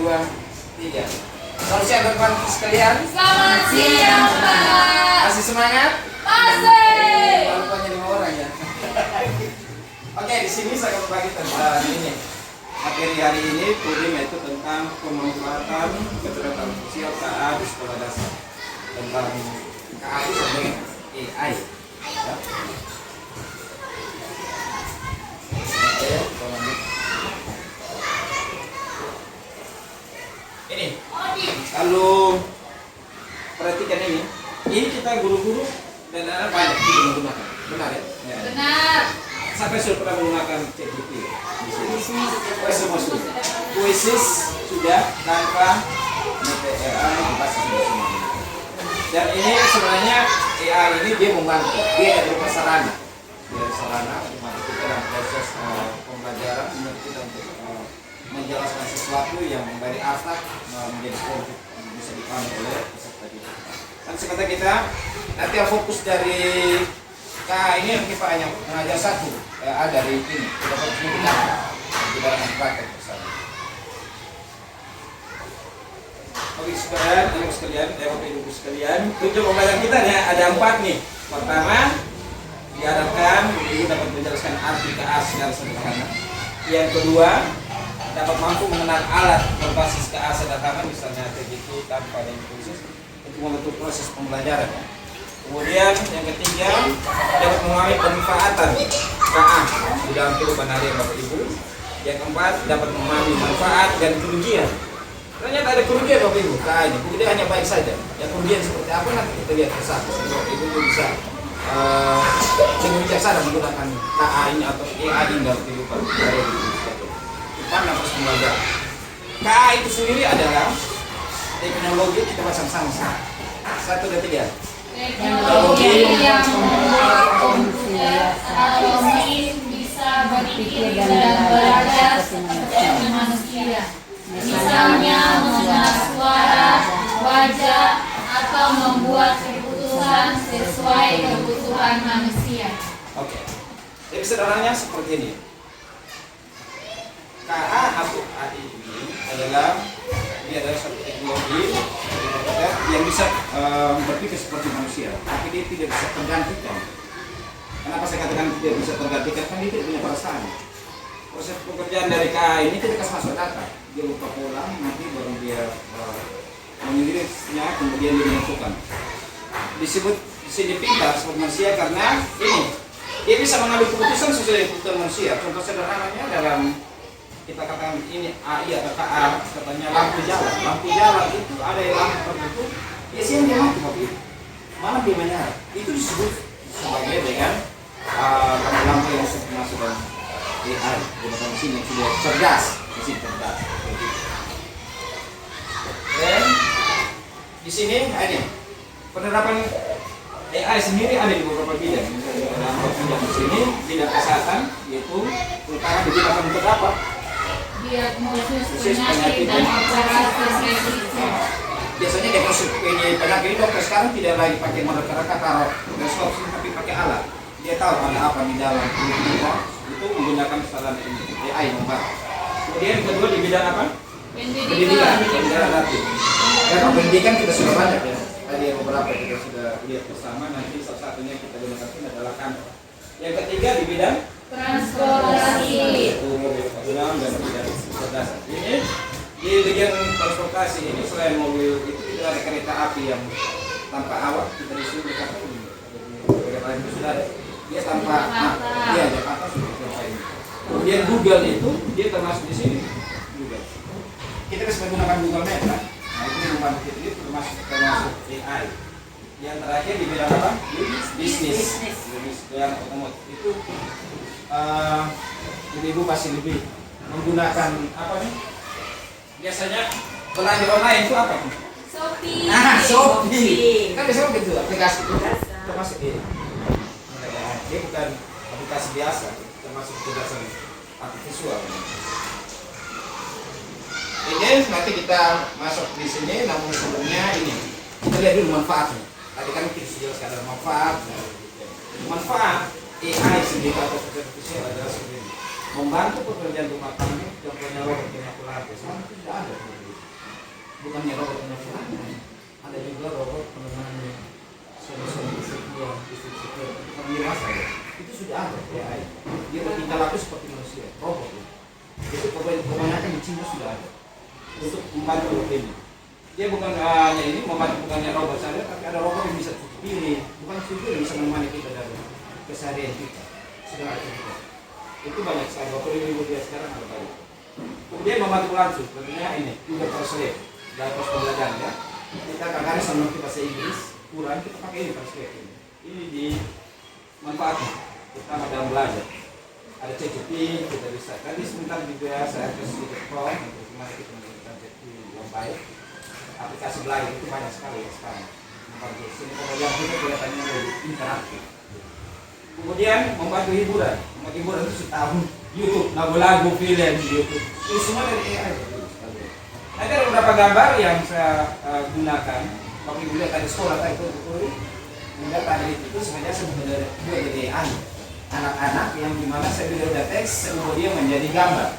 dua, tiga. Selamat siang teman-teman sekalian. Selamat siang, Pak. Masih semangat? Masih. Rupanya 5 orang ya. Oke, di sini saya akan berbagi tentang ini. Materi hari ini kuliah itu tentang pemanfaatan kecerdasan sosial KA di sekolah dasar. Tentang KA itu sebenarnya AI. Ya. Oke, kita lanjut. Ini. Lalu perhatikan ini kita guru-guru dan anak banyak juga menggunakan, benar ya? Ya. Benar. Sampai sudah pernah menggunakan ChatGPT. Puisis sudah tanpa AI pasti sudah semua. Dan ini sebenarnya AI ini dia membantu, dia ada berupa sarana, dia sarana membantu kita dalam proses pembelajaran, membantu kita untuk menjelaskan sesuatu yang dari abstrak menjadi konkret bisa dipahami oleh peserta kita. Dan sebentar kita nanti yang fokus dari ini yang kita hanya mengajar satu dari ini kita fokus kita akan praktek bersama. Oke sekalian, Bapak Ibu sekalian, tujuan pembelajaran kita ada 4 nih. Pertama, diharapkan Ibu dapat menjelaskan arti KA secara sederhana. Yang kedua, dapat mampu mengenal alat berbasis KA sederhana, misalnya ChatGPT tanpa dan khusus untuk membentuk proses pembelajaran. Kemudian yang ketiga, dapat memahami pemanfaatan KA di dalam kehidupan harian Bapak Ibu. Yang keempat, dapat memahami manfaat dan kerugian. Ternyata ada kerugian Bapak Ibu KA ini, kemudian hanya baik saja. Yang kerugian seperti apa nanti kita lihat bersama. Bapak Ibu bisa dengan bijaksana menggunakan KA ini atau AI ini dalam kehidupan harian pandang proses pembelajaran. KA itu sendiri adalah teknologi, kita baca sama-sama. 1, 2, 3. Teknologi yang membuat komputer atau mesin bisa berpikir dan belajar seperti manusia. Misalnya mengenal suara, wajah, atau membuat keputusan sesuai kebutuhan manusia. Oke. Jadi sederhananya seperti ini. KA atau AI ini adalah suatu teknologi yang bisa berpikir seperti manusia, tapi dia tidak bisa tergantikan. Kenapa saya katakan tidak bisa tergantikan? Kan dia tidak punya perasaan. Proses pekerjaan dari KA ini kita kasih masuk data, dia lupa pulang, nanti baru dia menyendirinya, kemudian dia menentukan. Disebut di sini pintar seperti manusia karena ini dia bisa mengambil keputusan sesuai kebutuhan manusia. Contoh sederhananya dalam kita katakan ini AI atau KA, katanya lampu jalan itu ada yang lampu tertentu biasanya dia mati mobil, malam dia menyala, itu disebut sebagai dengan lampu yang masuk dalam AI, dengan mesin yang sudah cerdas, mesin cerdas. Dan di sini ini penerapan AI sendiri ada di beberapa bidang. Dalam bidang di sini bidang kesehatan, yaitu terutama digunakan untuk apa? Diagnosis penyakit dan operasi medis. Biasanya diagnosis penyakit itu dokter sekarang tidak lagi pakai reka-reka taruh stop, tapi pakai alat. Dia tahu ada apa di dalam tubuh kita, itu menggunakan sarana ini AI membantu. Kemudian kedua di bidang apa? Pendidikan relatif. Karena pendidikan kita sudah banyak ya. Tadi beberapa kita sudah lihat bersama. Nanti salah satunya kita gunakan ini adalah kantor. Yang ketiga di bidang transportasi. Itu mobil penggunaan dan bidang cerdasan. Ini di bagian transportasi ini selain mobil itu tidak ada kereta api yang tanpa awak, kita disuruh berkata kereta itu sudah ada. Dia tanpa dia Jakarta sudah sampai ini. Kemudian Google itu dia termasuk di sini juga. Kita bisa menggunakan Google Maps kan? Nah itu membantu kita, itu termasuk AI. Yang terakhir di bidang apa? Bisnis yang otomotif itu ibu pasti lebih menggunakan apa nih? Biasanya belanja online itu apa? Shopee. Shopee. Kan biasanya begitu aplikasi itu termasuk ini. Dia bukan aplikasi biasa, termasuk kecerdasan artifisial. Ini nanti kita masuk di sini, namun sebelumnya ini kita lihat dulu manfaatnya. Tadi kan kita sudah jelaskan ada manfaat. Manfaat AI sendiri atau artifisial adalah seperti ini. Membantu pekerjaan rumah tangga, contohnya robot penyapu partai. Sekarang itu tidak ada. Bukannya robot penyelesaian, ada juga robot menemani suami sekian, istri sekian, bukan dewasa ya. Itu sudah ada AI. Dia bertingkah laku seperti manusia, robot ya. Itu kebanyakan di Cina sudah ada untuk membantu ini. Dia bukan hanya ini membantu, bukannya robot saja, tapi ada robot yang bisa cuci piring, bukan cuci piring, bisa menemani kita dalam keseharian kita. Sudah ada juga. Itu banyak sekali. Waktu ini dia sekarang ada banyak. Kemudian membantu langsung, tentunya ini juga translate dalam proses pembelajaran ya. Kita kadang-kadang sama bahasa Inggris kurang, kita pakai ini translate ini. Ini di manfaatnya terutama dalam belajar. Ada ChatGPT, kita bisa. Tadi sebentar juga saya kasih sedikit prompt untuk gimana kita menggunakan ChatGPT yang baik. Aplikasi belajar itu banyak sekali ya sekarang. Membantu sini pembelajaran kita kelihatannya lebih interaktif. Kemudian membantu hiburan. Membantu hiburan itu setahun YouTube, lagu-lagu, film di YouTube. Itu semua dari AI. Ada beberapa gambar yang saya gunakan. Kalau ibu lihat tadi sekolah tadi itu, enggak tadi itu sebenarnya sebenarnya dari AI. Anak-anak yang dimana saya udah teks, saya ubah dia menjadi gambar.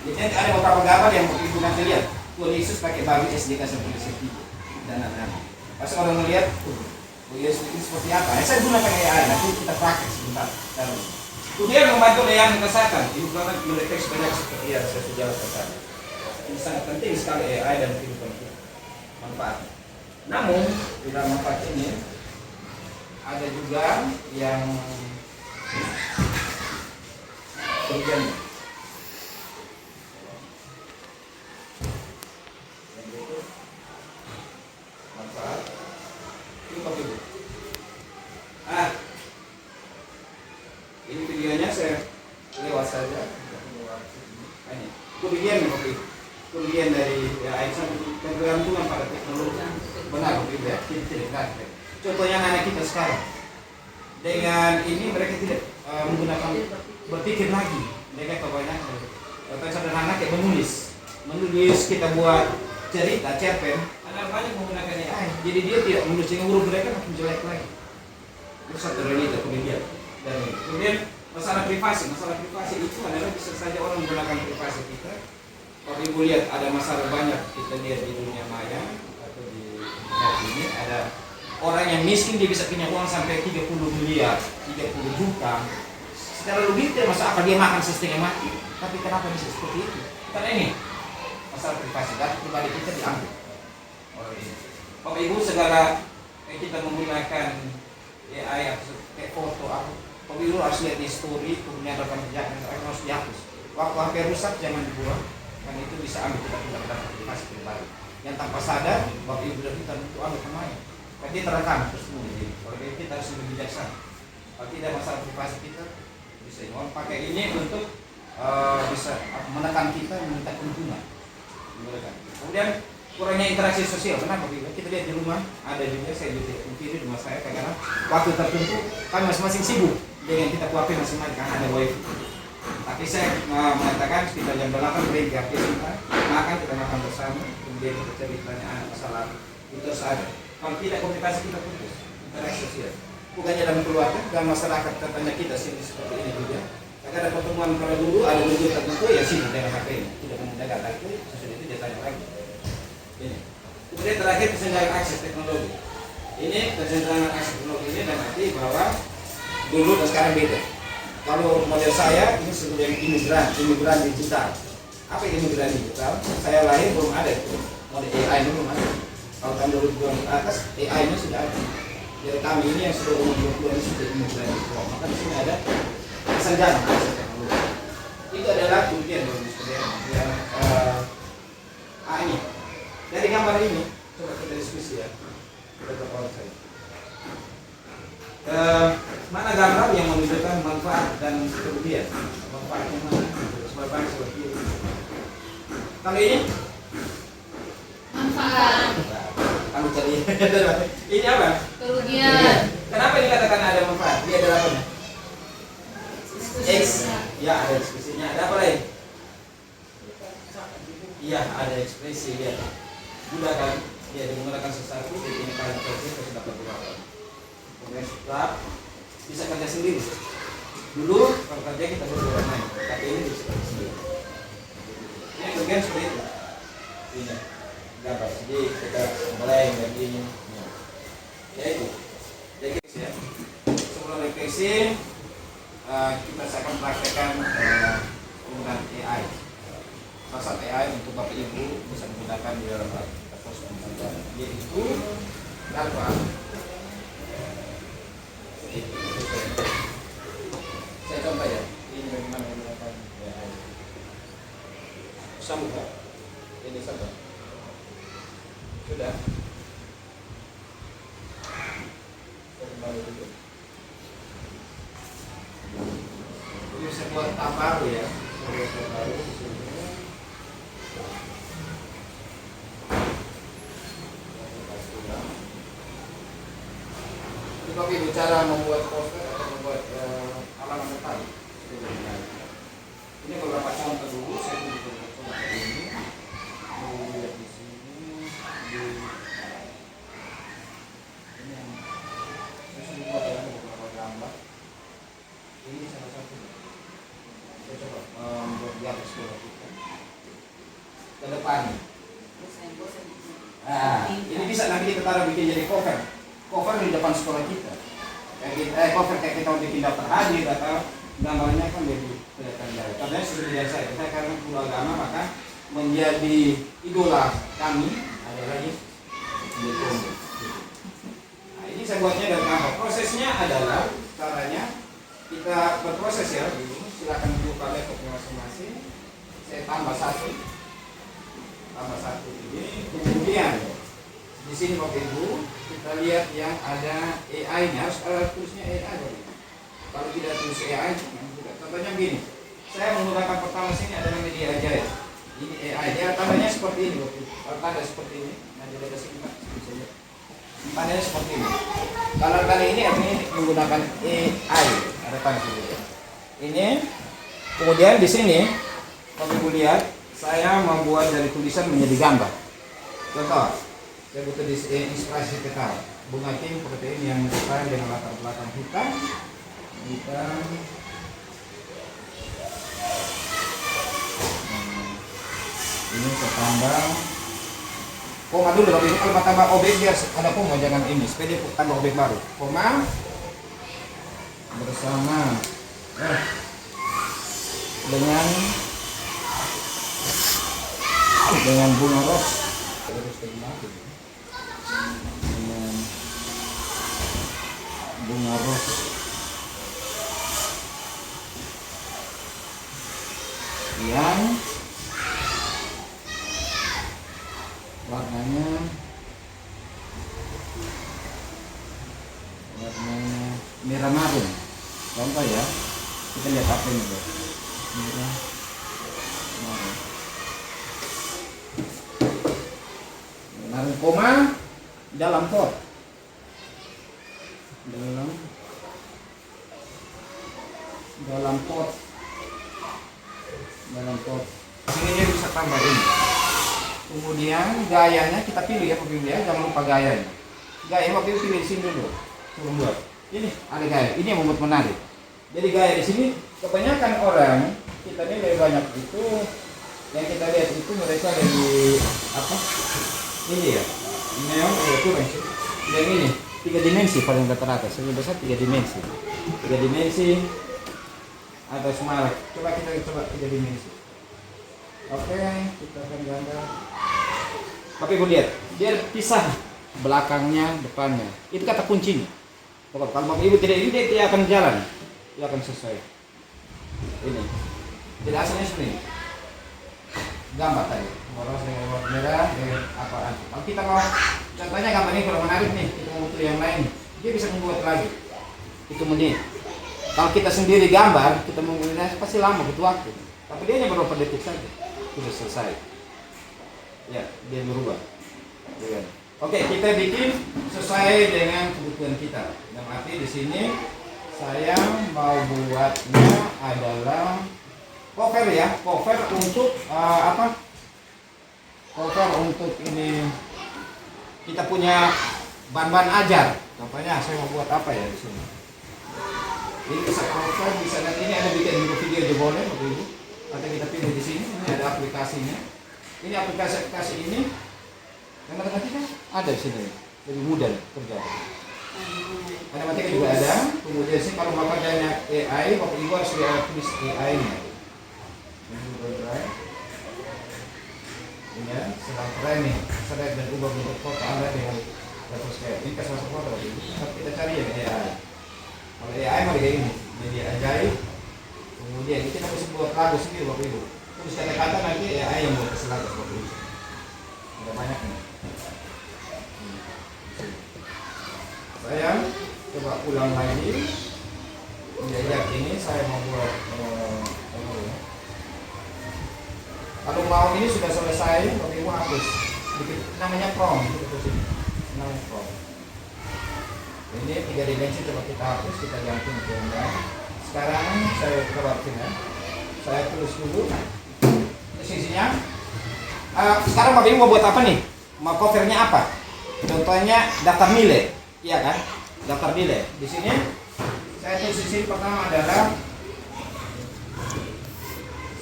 Jadi ada beberapa gambar yang ibu nanti lihat. Tuhan Yesus pakai baju SDK seperti dan anak-anak. Pas orang melihat, Yesus ini seperti apa? Saya gunakan AI. Nanti kita praktek sebentar. Kemudian membantu layanan kesehatan. Ibu banget mendeteksi banyak seperti yang saya sudah jelaskan. Ini sangat penting sekali AI dan kehidupan kita. Manfaat. Namun di dalam manfaat ini ada juga yang kerugiannya. Manfaat. Ini kopi bu. Ini videonya saya lewat saja. Ini kerugian nih kopi. Kerugian dari ya ketergantungan pada teknologi. Benar kopi ya. Tidak. Contohnya anak kita sekarang. Dengan ini mereka tidak menggunakan berpikir lagi. Mereka kebanyakan sederhana kayak menulis kita buat cerita cerpen. Anak banyak menggunakan AI. Jadi dia tidak menulis dengan huruf mereka makin jelek lagi. Itu satu realita kemudian. Dan kemudian masalah privasi itu adalah bisa saja orang menggunakan privasi kita. Kalau ibu lihat ada masalah banyak kita lihat di dunia maya atau di internet ini ada orang yang miskin dia bisa punya uang sampai 30 miliar, 30 juta. Secara logika masuk apa dia makan setengah mati. Tapi kenapa bisa seperti itu? Karena ini masalah privasi data pribadi kita diambil oleh ini. Bapak Ibu segala kita menggunakan AI atau kayak foto apa, Bapak Ibu harus lihat di story, kemudian rekam jejak harus dihapus. Waktu HP rusak jangan dibuang, karena itu bisa ambil kita tidak dapat privasi pribadi. Yang tanpa sadar Bapak Ibu dan kita untuk ambil kemana? Karena dia terekam terus kemudian. Kalau kita harus lebih bijaksana. Kalau tidak masalah privasi kita bisa orang pakai ini untuk bisa menekan kita meminta keuntungan. Kemudian kurangnya interaksi sosial. Kenapa? Kita lihat di rumah ada juga saya juga di rumah saya karena waktu tertentu kami masing-masing sibuk dengan kita kuapin masing-masing karena ada wifi. Tapi saya mengatakan sekitar jam 8 break ya kita makan bersama kemudian kita ceritanya masalah itu harus ada. Kalau tidak komunikasi kita putus interaksi sosial. Bukannya dalam keluarga dan masyarakat tetangga kita sini seperti ini juga. Karena ada pertemuan kalau dulu ada guru tertentu ya sibuk dengan HP ini tidak menjaga lagi sesudah itu dia tanya lagi. Ini. Kemudian terakhir kesenjangan akses teknologi. Ini kesenjangan akses teknologi ini dan arti bahwa dulu dan sekarang beda. Kalau model saya ini sebagai imigran digital. Apa imigran digital? Saya lahir belum ada itu. Model AI belum ada. Kalau tahun 2002 ke atas AI-nya sudah ada. Jadi kami ini yang sudah umur 20 ini sudah imigran digital. Maka di sini ada kesenjangan akses teknologi. Itu adalah kemudian yang ini. Dari gambar ini, coba kita diskusi ya. Kita terpaut saja. Mana gambar yang menunjukkan manfaat dan kerugian? Manfaatnya mana? Seperti ini. Kalau ini Manfaat. Kamu cari. Ini apa? Kerugian. Kenapa dikatakan ada manfaat? Dia ada apa? X. Ya, ada diskusinya. Ada apa lain? Iya, ada ekspresi ya. Gunakan dia menggunakan sesuatu ini kalian kerja terus dapat berapa. Kemudian setelah bisa kerja sendiri. Dulu kalau kerja kita harus orang lain, tapi ini bisa kerja sendiri. Ini kemudian seperti kita blank begini. Ya itu. Jadi guys ya, sebelum refleksi kita akan praktekkan penggunaan AI. Salah AI untuk Bapak Ibu bisa menggunakan di dalam proses pembelajaran, yaitu Canva. Saya contoh ya, ini bagaimana menggunakan AI. Sambung Pak. Ini saja. Sudah. Saya kembali dulu. Ini saya buat tab baru ya. Saya buat tab baru di sini. Tapi bicara membuat poster atau membuat halaman depan, ini beberapa contoh dulu. Saya tunjukkan contoh ini. Lihat di sini. Ini yang saya sudah buat ya, beberapa gambar. Ini salah satu. Saya coba membuat di atas kita ke depan. Nah, ini bisa nanti kita taruh bikin jadi cover di depan sekolah kita. Cover kayak kita bikin daftar hadir atau gambarnya kan lebih kelihatan jauh. Karena sudah biasa kita karena guru agama maka menjadi idola kami adalah Yesus. Nah, ini saya buatnya dari gambar. Prosesnya adalah caranya kita berproses ya. Silakan buka laptopnya masing-masing. Saya tambah satu ini. Kemudian di sini Bapak Ibu kita lihat yang ada AI-nya, harus ada tulisnya AI. Kalau tidak tulis AI, tidak. Contohnya begini, saya menggunakan pertama sini adalah media ajaib. Ini AI, dia tandanya seperti ini Bapak Ibu. Kalau tanda seperti ini, nanti ada sini Pak, bisa lihat. Tandanya seperti ini. Kalau tanda ini artinya menggunakan AI, ada tanda seperti ini. Ini, kemudian di sini Bapak Ibu lihat, saya membuat dari tulisan menjadi gambar. Contoh. Saya butuh inspirasi kita bunga tim protein yang depan dengan latar belakang hitam. Ini saya tambah koma dulu. Kalau ini kalau tambah objek biar ada koma, jangan ini. Supaya dia tambah objek baru. Koma bersama dengan bunga ros. Dengan bunga ros yang warnanya merah marun. Contoh ya, kita lihat apa ini Bro. Merah marun. Marun koma dalam pot. Dalam pot. Sini dia bisa tambah ini. Kemudian gayanya kita pilih ya, jangan lupa gayanya. Gaya Bapak pilih di sini dulu. Sebelum buat. Ini ada gaya. Ini yang membuat menarik. Jadi gaya di sini kebanyakan orang kita nilai banyak itu yang kita lihat itu mereka dari apa? Ini ya. Ini yang kurang sih. Yang ini 3 dimensi paling rata-rata. Sebenarnya besar 3 dimensi. 3 dimensi atau semarak. Coba 3 dimensi. Oke, kita akan gambar. Tapi Ibu lihat, dia pisah belakangnya, depannya. Itu kata kuncinya. Kalau Bapak Ibu tidak ini dia akan jalan. Dia akan selesai. Ini. Tidak aslinya seperti ini. Gambar tadi. Boros dengan warna merah dengan apaan. Kalau kita mau contohnya gambar ini kalau menarik nih, kita mau butuh yang lain. Dia bisa membuat lagi. Itu menit. Kalau kita sendiri gambar, kita menggunakan pasti lama butuh waktu. Tapi dia hanya beberapa detik saja. Sudah selesai. Ya, dia berubah. Ya. Oke, kita bikin sesuai dengan kebutuhan kita. Yang arti di sini saya mau buatnya adalah cover ya, cover untuk apa? Cover untuk ini kita punya bahan-bahan ajar. Contohnya saya mau buat apa ya di sini? Ini bisa cover, bisa nanti ini ada bikin video juga boleh, Bapak Ibu. Atau kita pilih di sini, ini ada aplikasinya. Ini aplikasi ini Yang matematika ada di sini, lebih mudah kerja. Matematika juga ada. Kemudian sih kalau mau kerjanya AI, Bapak Ibu harus lihat tulis AI-nya. Ini ya, sedang keren nih. Select dan ubah bentuk foto Anda dengan terus kayak ini kasih masuk foto. Tapi kita cari yang AI. Kalau AI mah kayak ini, media ajaib. Kemudian kita bisa buat lagu sendiri Bapak Ibu. Terus kata-kata nanti AI yang buat kasih lagu Bapak Ibu. Ada banyak nih. Saya coba ulang lagi. Diajak ini saya mau buat kalau mau ini sudah selesai, Bapak Ibu hapus. Namanya prompt, namanya prompt. Ini 3 dimensi coba kita hapus, kita ganti ke gambar. Sekarang saya coba sini. Saya tulis dulu. Isinya. Sekarang Bapak Ibu mau buat apa nih? Mau covernya apa? Contohnya daftar nilai, iya kan? Daftar nilai. Di sini saya tulis di sini pertama adalah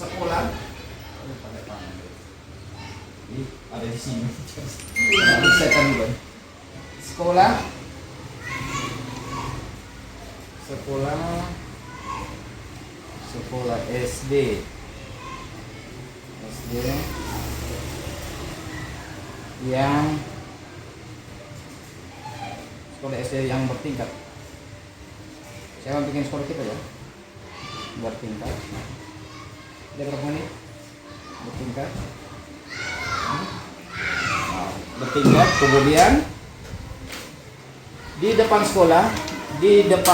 sekolah. Ada di sini. Sekolah SD yang sekolah SD yang bertingkat. Saya mau bikin sekolah kita ya bertingkat. Ada berapa menit? Bertingkat. Bertingkat. Kemudian di depan sekolah, di depan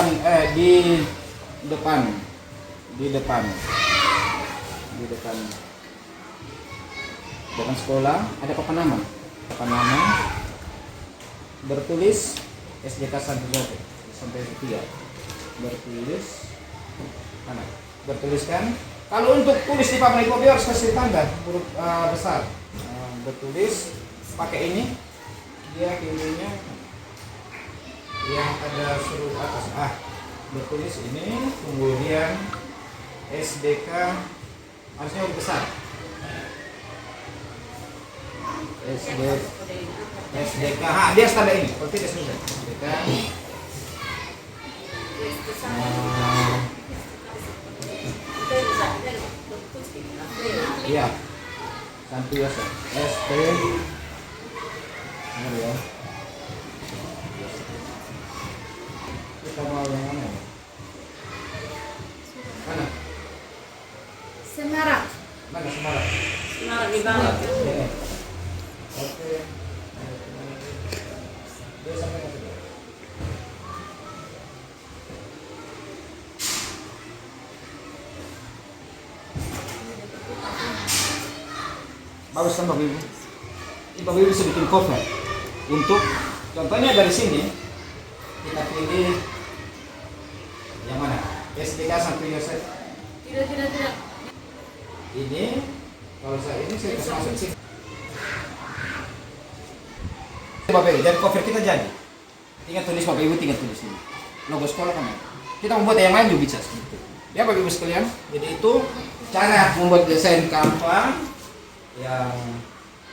sekolah ada papan nama. Bertulis SDK sampai 3. Bertuliskan. Kalau untuk tulis di papan itu harus kasih tanda huruf besar. Bertulis pakai ini, dia kirinya yang ada suruh atas bertulis ini, kemudian SDK harusnya huruf besar. SDK, dia standar ini, seperti dia sudah SDK. Iya, sampai biasa. ST, ini ya. Kita mau yang mana? Mana? Semarak. Mana Semarak? Semarak di bawah. Oke. Dia sampai ke situ. Bagus kan Bapak Ibu? Ini Bapak Ibu bisa bikin cover. Untuk contohnya dari sini kita pilih yang mana? SDK sampai Yosef. Tidak. Ini kalau saya ini saya kasih masuk sini. Bapak Ibu, dan cover kita jadi. Tinggal tulis Bapak Ibu, tinggal tulis ini. Logo sekolah kan. Kita membuat yang lain juga bisa seperti itu. Ya Bapak Ibu sekalian. Jadi itu cara membuat desain Canva yang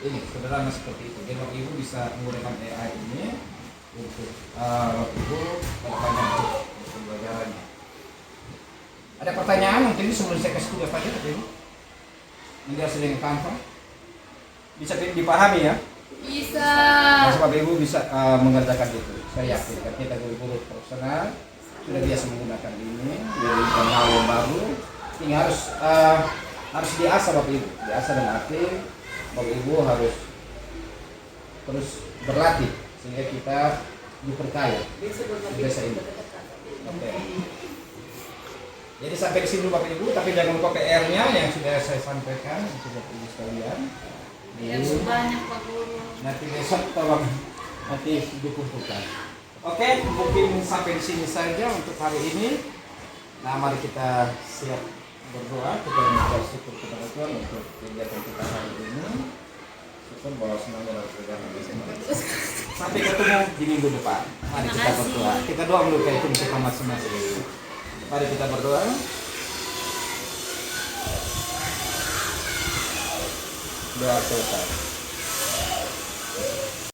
ini sederhana seperti itu. Jadi Bapak Ibu bisa menggunakan AI ini untuk Bapak Ibu bertanya untuk pembelajarannya. Ada pertanyaan mungkin sebelum saya kasih tugas tadi Bapak Ibu? Ini hasil dengan Canva bisa dipahami ya? Bisa. Masih Bapak Ibu bisa mengerjakan itu. Saya yakin karena kita guru-guru profesional sudah biasa menggunakan ini. Jadi bukan hal yang baru. Ini harus diasah Bapak Ibu. Diasah dan arti Bapak Ibu harus terus berlatih sehingga kita diperkaya desa ini. Oke. Jadi sampai di sini dulu Bapak Ibu, tapi jangan lupa PR-nya yang sudah saya sampaikan untuk Bapak Ibu sekalian. Tidak banyak Pak Guru. Nanti besok tolong nanti dikumpulkan. Oke, mungkin sampai di sini saja untuk hari ini. Nah, mari kita siap berdoa, kita bersyukur kepada Tuhan untuk kegiatan kita hari ini. Syukur bahwa semuanya dalam perjalanan bersama. Sampai ketemu di minggu depan. Mari kita berdoa. Kita doa dulu kayak itu untuk masing-masing. Mari kita berdoa. Doa selesai.